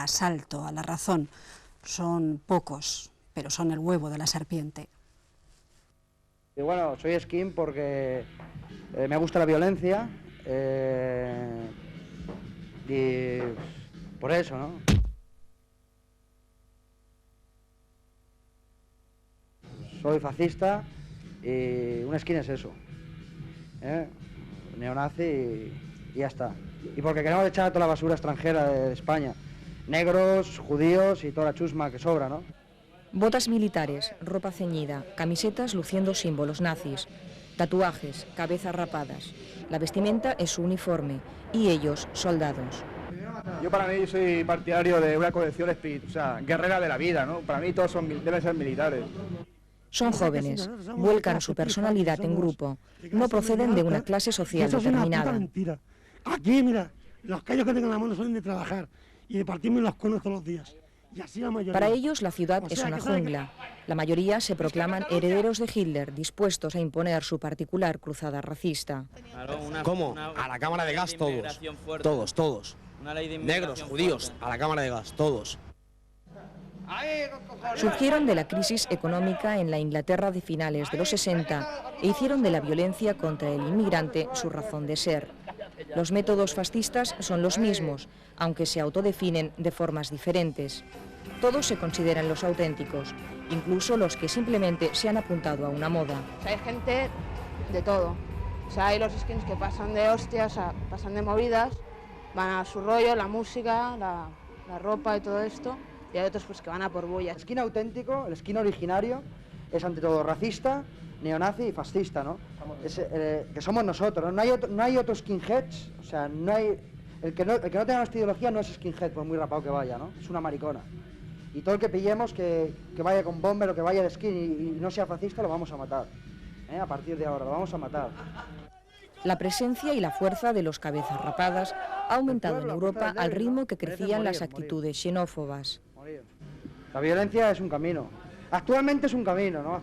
asalto a la razón. Son pocos, pero son el huevo de la serpiente. Y bueno, soy skin porque me gusta la violencia y por eso, ¿no? Soy fascista y un skin es eso, neonazi y ya está. Y porque queremos echar toda la basura extranjera de España, negros, judíos y toda la chusma que sobra, ¿no? Botas militares, ropa ceñida, camisetas luciendo símbolos nazis, tatuajes, cabezas rapadas. La vestimenta es su uniforme y ellos soldados. Yo para mí soy partidario de una colección guerrera de la vida, ¿no? Para mí todos deben ser militares. Son jóvenes, vuelcan su personalidad en grupo, no proceden de una clase social determinada. Aquí, mira, los callos que tengo en la mano son de trabajar y de partirme los conos todos los días. Y así la mayoría. Para ellos la ciudad es una jungla. La mayoría se proclaman herederos de Hitler, dispuestos a imponer su particular cruzada racista. ¿Cómo? A la cámara de gas todos. Todos. Negros, judíos, a la cámara de gas, todos. Surgieron de la crisis económica en la Inglaterra de finales de los 60 e hicieron de la violencia contra el inmigrante su razón de ser. Los métodos fascistas son los mismos, aunque se autodefinen de formas diferentes. Todos se consideran los auténticos, incluso los que simplemente se han apuntado a una moda. Hay gente de todo. Hay los skins que pasan de hostias, pasan de movidas, van a su rollo, la música, la ropa y todo esto. Y hay otros pues que van a por bulla. El skin auténtico, el skin originario, es ante todo racista, neonazi y fascista, ¿no? Que somos nosotros, ¿no? No hay otro skinheads, o sea, no hay... El que no tenga nuestra ideología no es skinhead, por muy rapado que vaya, ¿no? Es una maricona. Y todo el que pillemos que vaya con bomber o que vaya de skin y no sea fascista, lo vamos a matar. A partir de ahora, lo vamos a matar. La presencia y la fuerza de los cabezas rapadas ha aumentado en Europa al ritmo que crecían las actitudes xenófobas. La violencia es un camino. Actualmente es un camino, ¿no?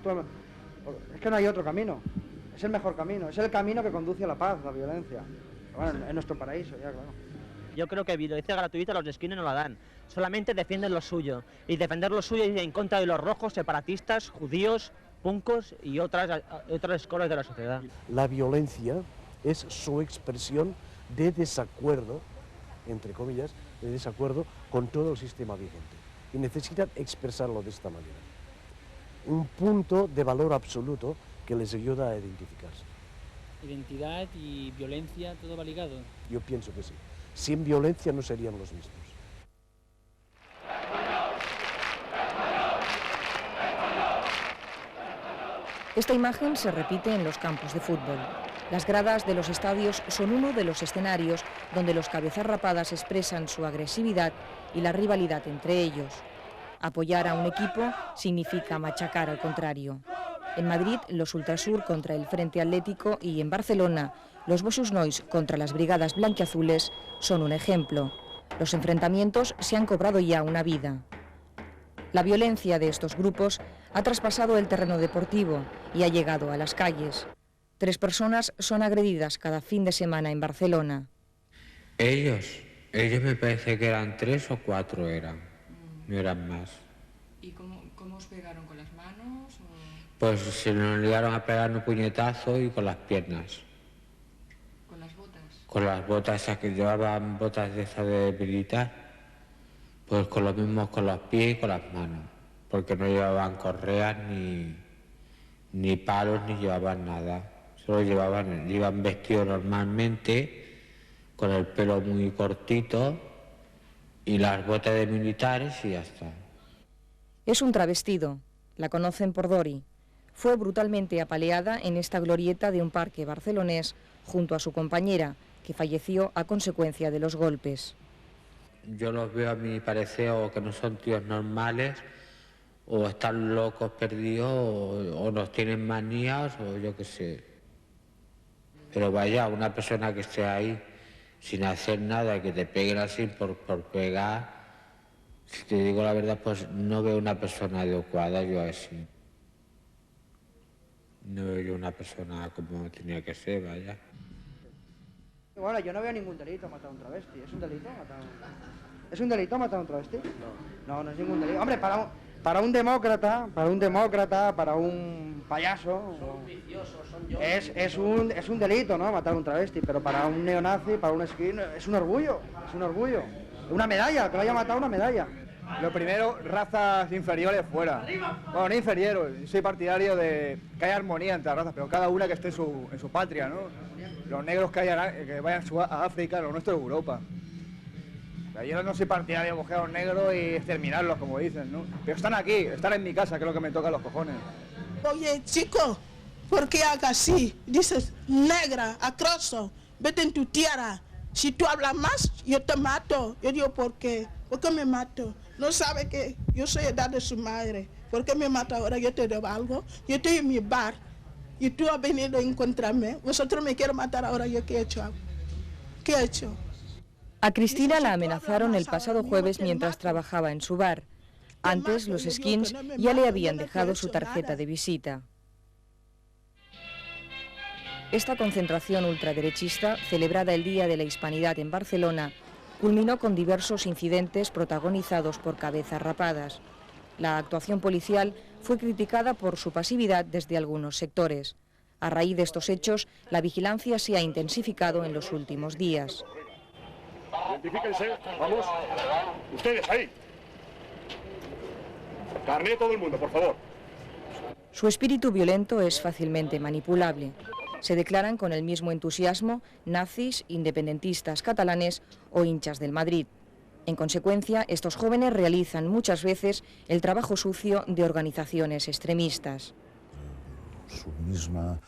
Es que no hay otro camino. Es el mejor camino. Es el camino que conduce a la paz, la violencia. Bueno, en nuestro paraíso, ya, claro. Yo creo que violencia gratuita los skins no la dan. Solamente defienden lo suyo. Y defender lo suyo es en contra de los rojos, separatistas, judíos, punkos y otras escolas de la sociedad. La violencia es su expresión de desacuerdo, entre comillas, de desacuerdo con todo el sistema vigente. Y necesitan expresarlo de esta manera. Un punto de valor absoluto que les ayuda a identificarse. Identidad y violencia, todo va ligado. Yo pienso que sí. Sin violencia no serían los mismos. Esta imagen se repite en los campos de fútbol. Las gradas de los estadios son uno de los escenarios donde los cabezas rapadas expresan su agresividad y la rivalidad entre ellos. Apoyar a un equipo significa machacar al contrario. En Madrid, los Ultrasur contra el Frente Atlético y en Barcelona, los Mossos Nois contra las Brigadas Blanquiazules son un ejemplo. Los enfrentamientos se han cobrado ya una vida. La violencia de estos grupos ha traspasado el terreno deportivo y ha llegado a las calles. 3 personas son agredidas cada fin de semana en Barcelona. Ellos me parece que eran 3 o 4 no eran más. ¿Y cómo os pegaron, con las manos? O... Pues se nos llegaron a pegar un puñetazo y con las piernas. ¿Con las botas? Con las botas esas que llevaban, botas de esas de militar, pues con lo mismo con los pies y con las manos, porque no llevaban correas ni palos ni llevaban nada. Solo iban vestidos normalmente, con el pelo muy cortito y las botas de militares y ya está. Es un travestido, la conocen por Dori. Fue brutalmente apaleada en esta glorieta de un parque barcelonés junto a su compañera, que falleció a consecuencia de los golpes. Yo los veo, a mi parecer, o que no son tíos normales, o están locos perdidos, o nos tienen manías, o yo qué sé. Pero vaya, una persona que esté ahí sin hacer nada, que te peguen así por pegar, si te digo la verdad, pues no veo una persona adecuada yo así. No veo yo una persona como tenía que ser, vaya. Bueno, yo no veo ningún delito matar a un travesti. ¿Es un delito matar a un...? ¿Es un delito matar a un travesti? No, no es ningún delito. Hombre, para un demócrata, para un payaso, es un delito, ¿no? Matar a un travesti, pero para un neonazi, para un skin, es un orgullo. Una medalla, que lo haya matado, una medalla. Lo primero, razas inferiores fuera. Bueno, no inferiores, soy partidario de que haya armonía entre las razas, pero cada una que esté en su patria, ¿no? Los negros que vayan a África, los nuestros de Europa. Yo no soy partidario de coger a los negros y exterminarlos, como dicen, ¿no? Pero están aquí, están en mi casa, que es lo que me toca a los cojones. Oye, chico, ¿por qué hagas así? Dices, negra, acroso, vete en tu tierra. Si tú hablas más, yo te mato. Yo digo, ¿por qué? ¿Por qué me mato? No sabe que yo soy edad de su madre. ¿Por qué me mata ahora? Yo te debo algo. Yo estoy en mi bar y tú has venido a encontrarme. Vosotros me quieren matar ahora. ¿Yo qué he hecho? ¿Qué he hecho? A Cristina la amenazaron el pasado jueves mientras trabajaba en su bar. Antes, los skins ya le habían dejado su tarjeta de visita. Esta concentración ultraderechista, celebrada el Día de la Hispanidad en Barcelona, culminó con diversos incidentes protagonizados por cabezas rapadas. La actuación policial fue criticada por su pasividad desde algunos sectores. A raíz de estos hechos, la vigilancia se ha intensificado en los últimos días. Identifíquense, vamos. Ustedes ahí. Carné todo el mundo, por favor. Su espíritu violento es fácilmente manipulable. Se declaran con el mismo entusiasmo nazis, independentistas catalanes o hinchas del Madrid. En consecuencia, estos jóvenes realizan muchas veces el trabajo sucio de organizaciones extremistas. Su misma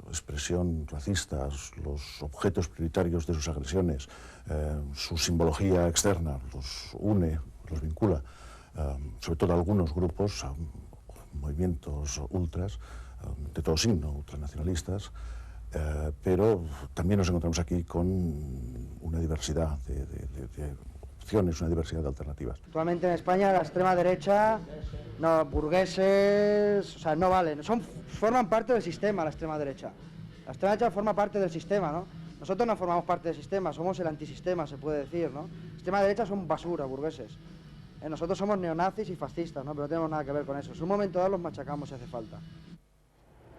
expresión racista, los objetos prioritarios de sus agresiones, su simbología externa, los une, los vincula, sobre todo a algunos grupos, a movimientos ultras, de todo signo, ultranacionalistas, pero también nos encontramos aquí con una diversidad de opciones, una diversidad de alternativas. Actualmente en España la extrema derecha, no, burgueses, o sea, no valen, forman parte del sistema la extrema derecha. La extrema derecha forma parte del sistema, ¿no? Nosotros no formamos parte del sistema, somos el antisistema, se puede decir, ¿no? La extrema derecha son basura, burgueses. Nosotros somos neonazis y fascistas, ¿no? Pero no tenemos nada que ver con eso. En un momento dado los machacamos si hace falta.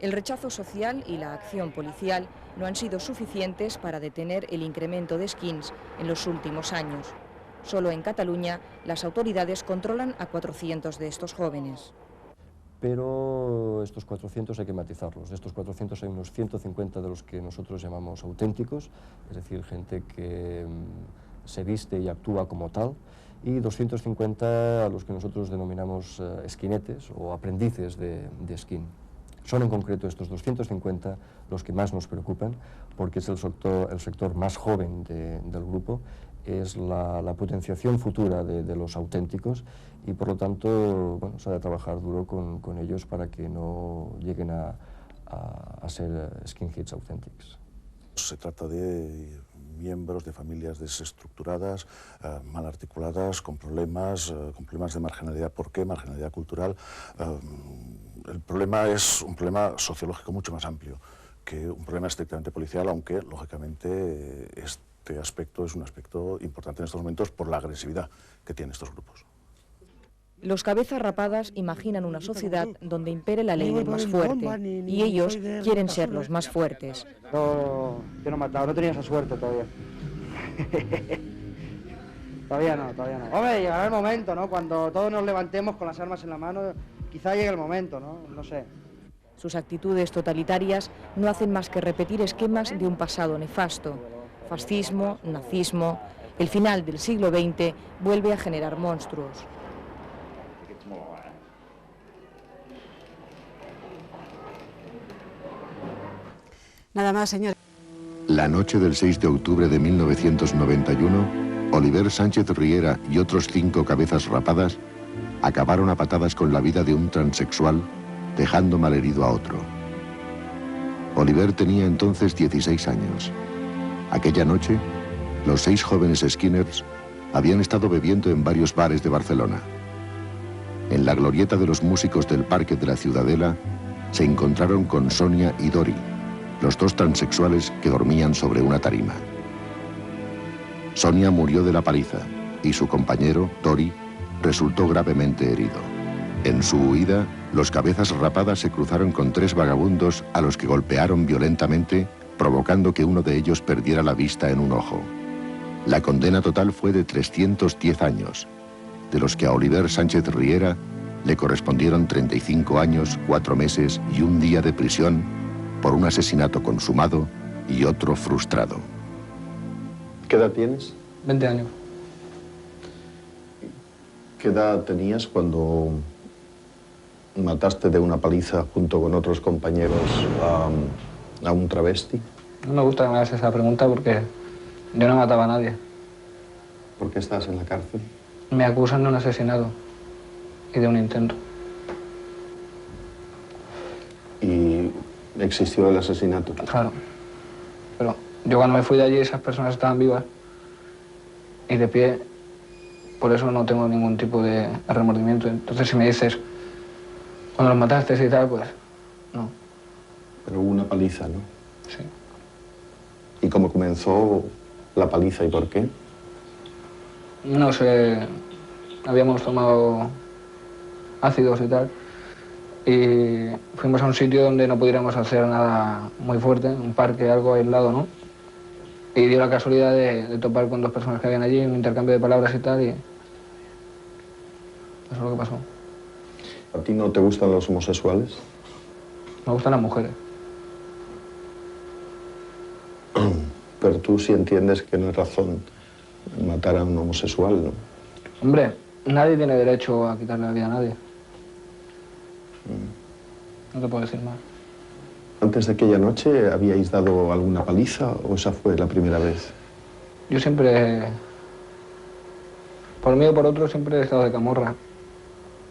El rechazo social y la acción policial no han sido suficientes para detener el incremento de skins en los últimos años. Solo en Cataluña las autoridades controlan a 400 de estos jóvenes. Pero estos 400 hay que matizarlos. De estos 400 hay unos 150 de los que nosotros llamamos auténticos, es decir, gente que se viste y actúa como tal, y 250 a los que nosotros denominamos skinetes o aprendices de skin. Son en concreto estos 250 los que más nos preocupan, porque es el sector más joven del grupo, es la potenciación futura de los auténticos y por lo tanto bueno, se ha de trabajar duro con ellos para que no lleguen a ser skinheads auténticos. Se trata de miembros de familias desestructuradas, mal articuladas, con problemas de marginalidad. ¿Por qué? Marginalidad cultural. El problema es un problema sociológico mucho más amplio que un problema estrictamente policial, aunque lógicamente este aspecto es un aspecto importante en estos momentos por la agresividad que tienen estos grupos. Los cabezas rapadas imaginan una sociedad donde impere la ley del más fuerte y ellos quieren ser los más fuertes. Yo no he matado, no tenía esa suerte todavía. Todavía no. Hombre, llegará el momento, ¿no? Cuando todos nos levantemos con las armas en la mano, quizá llegue el momento, ¿no? No sé. Sus actitudes totalitarias no hacen más que repetir esquemas de un pasado nefasto. Fascismo, nazismo. El final del siglo XX vuelve a generar monstruos. Nada más, señor. La noche del 6 de octubre de 1991, Oliver Sánchez Riera y otros 5 cabezas rapadas acabaron a patadas con la vida de un transexual, dejando malherido a otro. Oliver tenía entonces 16 años. Aquella noche, los 6 jóvenes skinheads habían estado bebiendo en varios bares de Barcelona. En la glorieta de los músicos del Parque de la Ciudadela se encontraron con Sonia y Dori, los 2 transexuales que dormían sobre una tarima. Sonia murió de la paliza y su compañero, Tori, resultó gravemente herido. En su huida, los cabezas rapadas se cruzaron con 3 vagabundos a los que golpearon violentamente, provocando que uno de ellos perdiera la vista en un ojo. La condena total fue de 310 años, de los que a Oliver Sánchez Riera le correspondieron 35 años, 4 meses y 1 día de prisión por un asesinato consumado y otro frustrado. ¿Qué edad tienes? 20 años. ¿Qué edad tenías cuando mataste de una paliza junto con otros compañeros a un travesti? No me gusta que me hagas esa pregunta porque yo no mataba a nadie. ¿Por qué estás en la cárcel? Me acusan de un asesinato y de un intento. ¿Y existió el asesinato? Claro. Pero yo cuando me fui de allí esas personas estaban vivas y de pie, por eso no tengo ningún tipo de remordimiento. Entonces si me dices, cuando los mataste y tal, pues no. Pero hubo una paliza, ¿no? Sí. ¿Y cómo comenzó la paliza y por qué? No sé, habíamos tomado ácidos y tal, y fuimos a un sitio donde no pudiéramos hacer nada muy fuerte, un parque, algo aislado, ¿no? Y dio la casualidad de topar con 2 personas que habían allí, un intercambio de palabras y tal, y eso es lo que pasó. ¿A ti no te gustan los homosexuales? Me gustan las mujeres. Pero tú sí entiendes que no es razón matar a un homosexual, ¿no? Hombre, nadie tiene derecho a quitarle la vida a nadie. No te puedo decir más. ¿Antes de aquella noche habíais dado alguna paliza o esa fue la primera vez? Yo siempre, por mí o por otro, siempre he estado de camorra,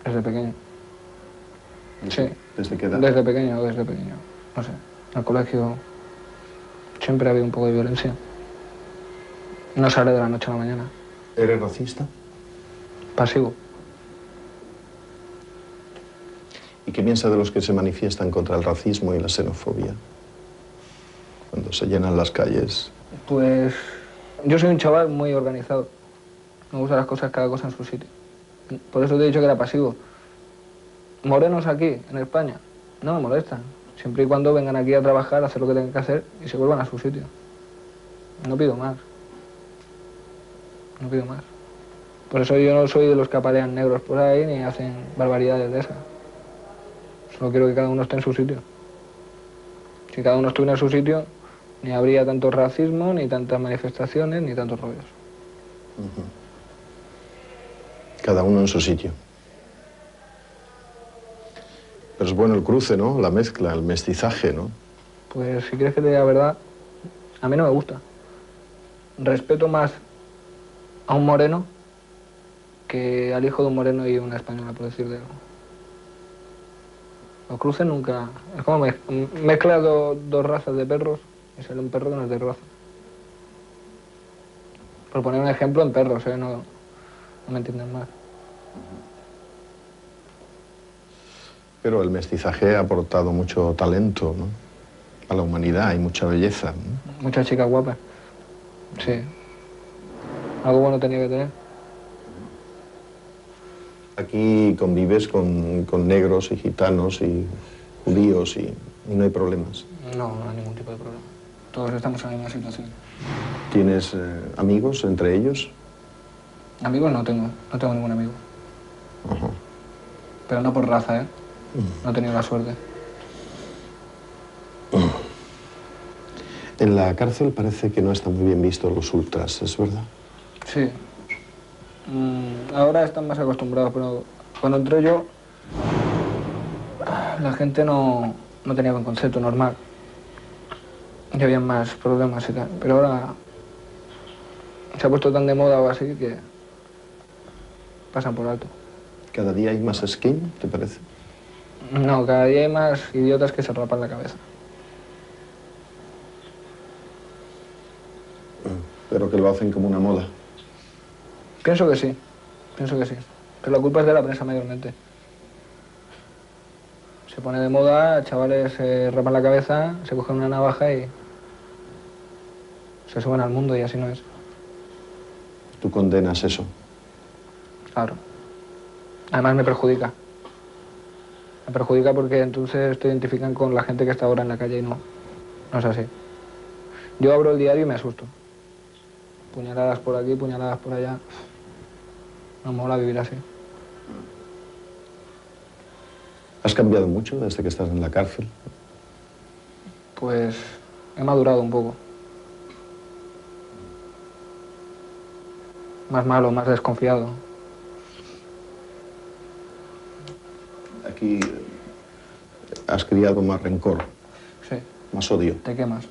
desde pequeño. Sí. ¿Desde qué edad? Desde pequeño, no sé. En el colegio siempre ha habido un poco de violencia. No sale de la noche a la mañana. ¿Eres racista? Pasivo. ¿Y qué piensas de los que se manifiestan contra el racismo y la xenofobia? Cuando se llenan las calles. Pues yo soy un chaval muy organizado. Me gustan las cosas, cada cosa en su sitio. Por eso te he dicho que era pasivo. Morenos aquí, en España, no me molestan. Siempre y cuando vengan aquí a trabajar, a hacer lo que tengan que hacer y se vuelvan a su sitio. No pido más. No pido más. Por eso yo no soy de los que apalean negros por ahí ni hacen barbaridades de esas. Solo quiero que cada uno esté en su sitio. Si cada uno estuviera en su sitio, ni habría tanto racismo, ni tantas manifestaciones, ni tantos rollos. Cada uno en su sitio. Pero es bueno el cruce, ¿no? La mezcla, el mestizaje, ¿no? Pues si quieres que te diga la verdad, a mí no me gusta. Respeto más a un moreno que al hijo de un moreno y una española, por decir de algo. Los cruces nunca... Es como mezcla dos razas de perros y sale un perro que no es de raza. Por poner un ejemplo en perros, ¿eh? No me entienden más. Pero el mestizaje ha aportado mucho talento, ¿no? A la humanidad, y mucha belleza, ¿no? Muchas chicas guapas. Sí. Algo bueno tenía que tener. Aquí convives con negros y gitanos y judíos y no hay problemas. No, no hay ningún tipo de problema. Todos estamos en la misma situación. ¿Tienes amigos entre ellos? Amigos no tengo ningún amigo. Pero no por raza, ¿eh? No he tenido la suerte. En la cárcel parece que no están muy bien vistos los ultras, ¿es verdad? Sí. Ahora están más acostumbrados, pero cuando entré yo, la gente no tenía buen concepto, normal. Y había más problemas y tal. Pero ahora se ha puesto tan de moda o así que pasan por alto. ¿Cada día hay más skin, te parece? No, cada día hay más idiotas que se rapan la cabeza. Pero que lo hacen como una moda. Pienso que sí. Pero la culpa es de la prensa mayormente. Se pone de moda, chavales se rapan la cabeza, se cogen una navaja y se suben al mundo y así no es. ¿Tú condenas eso? Claro. Además me perjudica. Me perjudica porque entonces te identifican con la gente que está ahora en la calle y no es así. Yo abro el diario y me asusto. Puñaladas por aquí, puñaladas por allá. No me mola vivir así. ¿Has cambiado mucho desde que estás en la cárcel? Pues he madurado un poco. Más malo, más desconfiado. Aquí has criado más rencor. Sí. Más odio. Te quemas.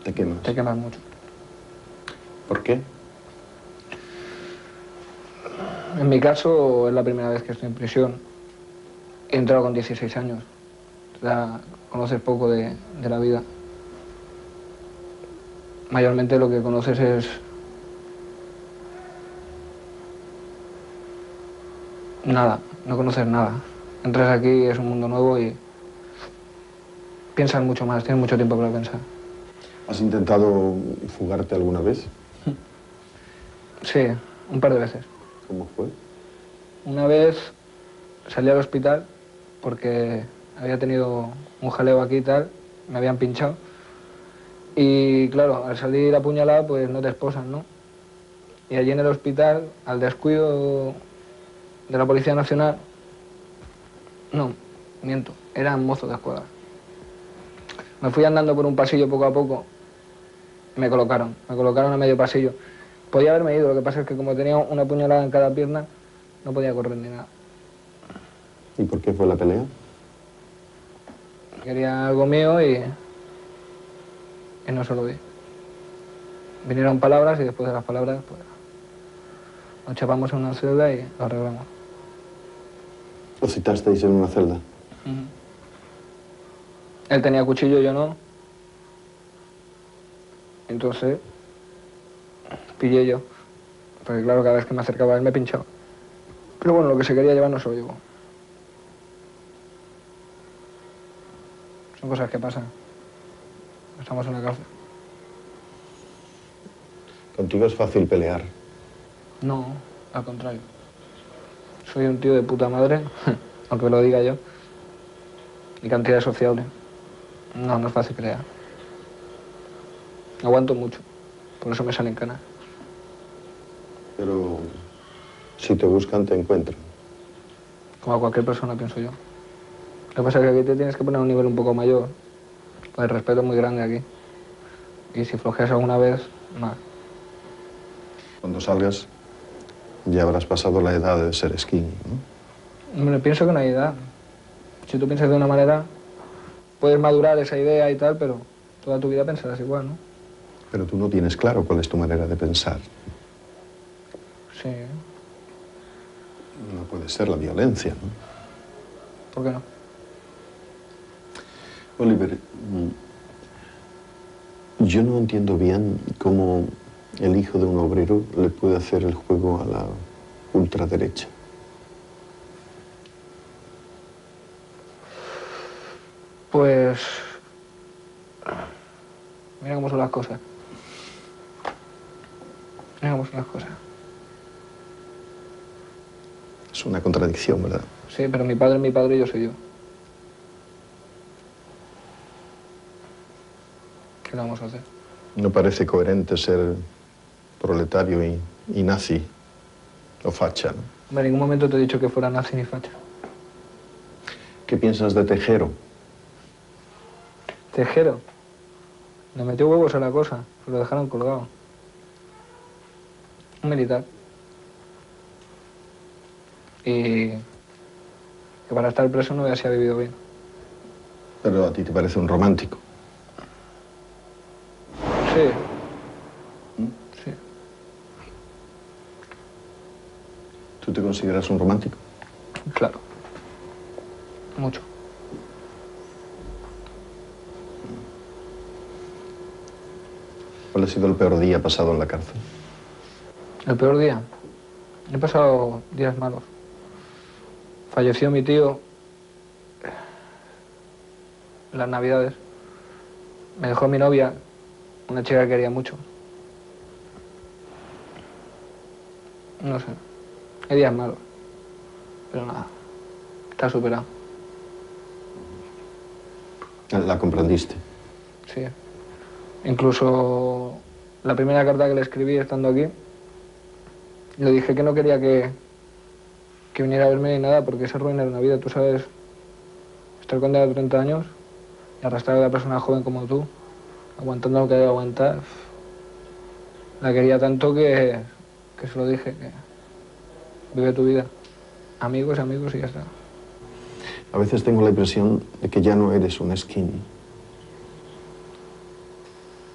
Te quemas. Te quemas mucho. ¿Por qué? En mi caso, es la primera vez que estoy en prisión. He entrado con 16 años. Ya conoces poco de la vida. Mayormente lo que conoces es nada, no conoces nada. Entras aquí, es un mundo nuevo y piensas mucho más, tienes mucho tiempo para pensar. ¿Has intentado fugarte alguna vez? Sí, un par de veces. ¿Cómo fue? Una vez salí al hospital porque había tenido un jaleo aquí y tal, me habían pinchado. Y claro, al salir apuñalado, pues no te esposan, ¿no? Y allí en el hospital, al descuido de la Policía Nacional, no, miento, eran mozos de escuadra. Me fui andando por un pasillo poco a poco, me colocaron a medio pasillo. Podía haberme ido, lo que pasa es que como tenía una puñalada en cada pierna, no podía correr ni nada. ¿Y por qué fue la pelea? Quería algo mío y no se lo di. Vinieron palabras y después de las palabras, pues, nos chapamos en una celda y lo arreglamos. ¿Os citasteis en una celda? Él tenía cuchillo, yo no. Entonces, pillé yo. Porque claro, cada vez que me acercaba a él me pinchaba. Pero bueno, lo que se quería llevar no se lo llevó. Son cosas que pasan. Estamos en la cárcel. Contigo es fácil pelear. No, al contrario. Soy un tío de puta madre, aunque lo diga yo. Y cantidad sociable. No es fácil pelear. Aguanto mucho, por eso me salen canas. Pero si te buscan, te encuentran. Como a cualquier persona, pienso yo. Lo que pasa es que aquí te tienes que poner a un nivel un poco mayor. El respeto es muy grande aquí. Y si flojeas alguna vez, mal. Cuando salgas, ya habrás pasado la edad de ser skinny, ¿no? Hombre, pienso que no hay edad. Si tú piensas de una manera, puedes madurar esa idea y tal, pero toda tu vida pensarás igual, ¿no? Pero tú no tienes claro cuál es tu manera de pensar. Sí. No puede ser la violencia, ¿no? ¿Por qué no? Oliver, yo no entiendo bien cómo el hijo de un obrero le puede hacer el juego a la ultraderecha. Pues... mira cómo son las cosas. Mira cómo son las cosas. Es una contradicción, ¿verdad? Sí, pero mi padre es mi padre y yo soy yo. ¿Qué le vamos a hacer? No parece coherente ser proletario y nazi o facha, ¿no? Hombre, en ningún momento te he dicho que fuera nazi ni facha. ¿Qué piensas de Tejero? Tejero. Le metió huevos a la cosa. Se lo dejaron colgado. Un militar. Y que para estar preso no vea si ha vivido bien. Pero a ti te parece un romántico. Sí. Sí. ¿Tú te consideras un romántico? Claro. Mucho. ¿Cuál ha sido el peor día pasado en la cárcel? ¿El peor día? He pasado días malos. Falleció mi tío en las Navidades. Me dejó mi novia, una chica que quería mucho. no sé, hay días malos, pero nada, está superado. ¿La comprendiste? Sí. Incluso la primera carta que le escribí estando aquí, le dije que no quería que viniera a verme ni nada porque es arruinar una vida. Tú sabes, estar condenado a 30 años y arrastrar a una persona joven como tú, aguantando lo que debe aguantar. La quería tanto que se lo dije, que vive tu vida. Amigos, amigos y ya está. A veces tengo la impresión de que ya no eres un skin.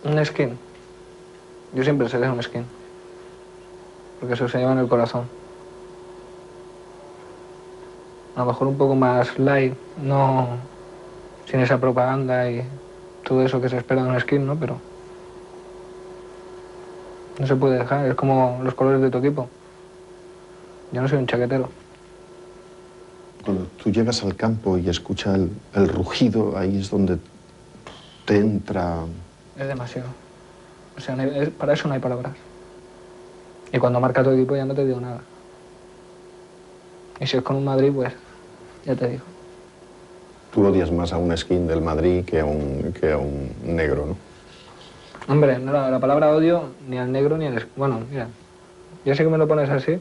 Un skin. Yo siempre seré un skin. Porque eso se lleva en el corazón. A lo mejor un poco más light, no sin esa propaganda y todo eso que se espera de un skin, ¿no? Pero no se puede dejar, es como los colores de tu equipo. Yo no soy un chaquetero. Cuando tú llegas al campo y escuchas el rugido, ahí es donde te entra... Es demasiado. O sea, para eso no hay palabras. Y cuando marca tu equipo ya no te digo nada. Y si es con un Madrid, pues ya te digo. Tú odias más a un skin del Madrid que a un negro, ¿no? Hombre, no, la palabra odio ni al negro ni al... Bueno, mira, ya sé que me lo pones así.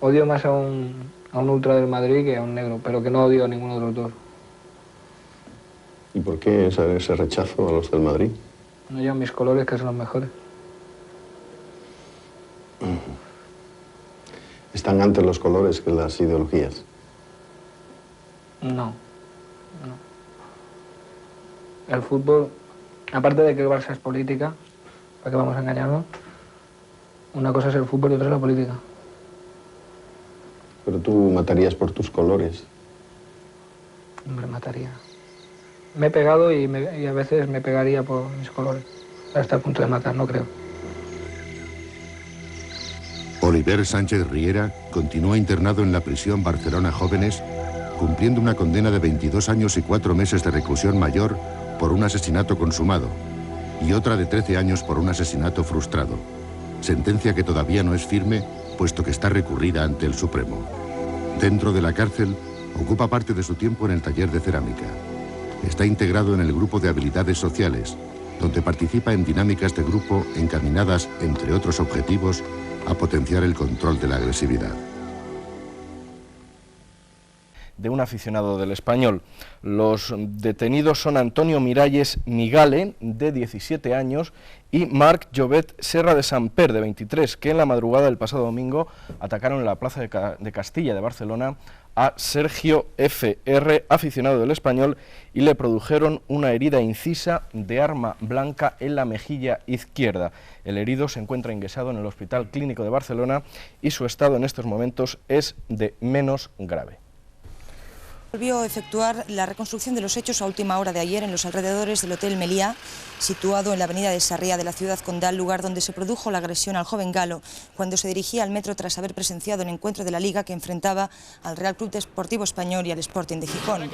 Odio más a un ultra del Madrid que a un negro, pero que no odio a ninguno de los dos. ¿Y por qué ese rechazo a los del Madrid? No llevan mis colores, que son los mejores. ¿Están antes los colores que las ideologías? No. El fútbol, aparte de que el Barça es política, ¿para qué vamos a engañarnos? Una cosa es el fútbol y otra es la política. Pero tú matarías por tus colores. Hombre, mataría. Me he pegado y a veces me pegaría por mis colores. Hasta el punto de matar, no creo. Oliver Sánchez Riera continúa internado en la prisión Barcelona Jóvenes, cumpliendo una condena de 22 años y 4 meses de reclusión mayor por un asesinato consumado y otra de 13 años por un asesinato frustrado. Sentencia que todavía no es firme, puesto que está recurrida ante el Supremo. Dentro de la cárcel, ocupa parte de su tiempo en el taller de cerámica. Está integrado en el grupo de habilidades sociales, donde participa en dinámicas de grupo encaminadas, entre otros objetivos, a potenciar el control de la agresividad. De un aficionado del Español. Los detenidos son Antonio Miralles Migale, de 17 años, y Marc Jovet Serra de Samper, de 23, que en la madrugada del pasado domingo atacaron en la Plaza de Castilla de Barcelona a Sergio F.R., aficionado del Español, y le produjeron una herida incisa de arma blanca en la mejilla izquierda. El herido se encuentra ingresado en el Hospital Clínico de Barcelona y su estado en estos momentos es de menos grave. Volvió a efectuar la reconstrucción de los hechos a última hora de ayer en los alrededores del Hotel Meliá, situado en la avenida de Sarriá de la ciudad condal, lugar donde se produjo la agresión al joven galo cuando se dirigía al metro tras haber presenciado el encuentro de la Liga que enfrentaba al Real Club Deportivo Español y al Sporting de Gijón.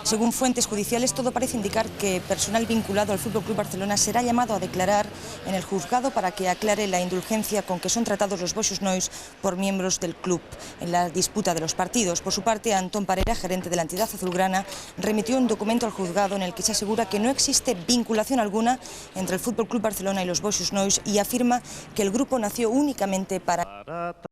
Según fuentes judiciales, todo parece indicar que personal vinculado al FC Barcelona será llamado a declarar en el juzgado para que aclare la indulgencia con que son tratados los Boixos Nois por miembros del club en la disputa de los partidos. Por su parte, Antón Parera, gerente de la entidad azulgrana, remitió un documento al juzgado en el que se asegura que no existe vinculación alguna entre el FC Barcelona y los Boixos Nois y afirma que el grupo nació únicamente para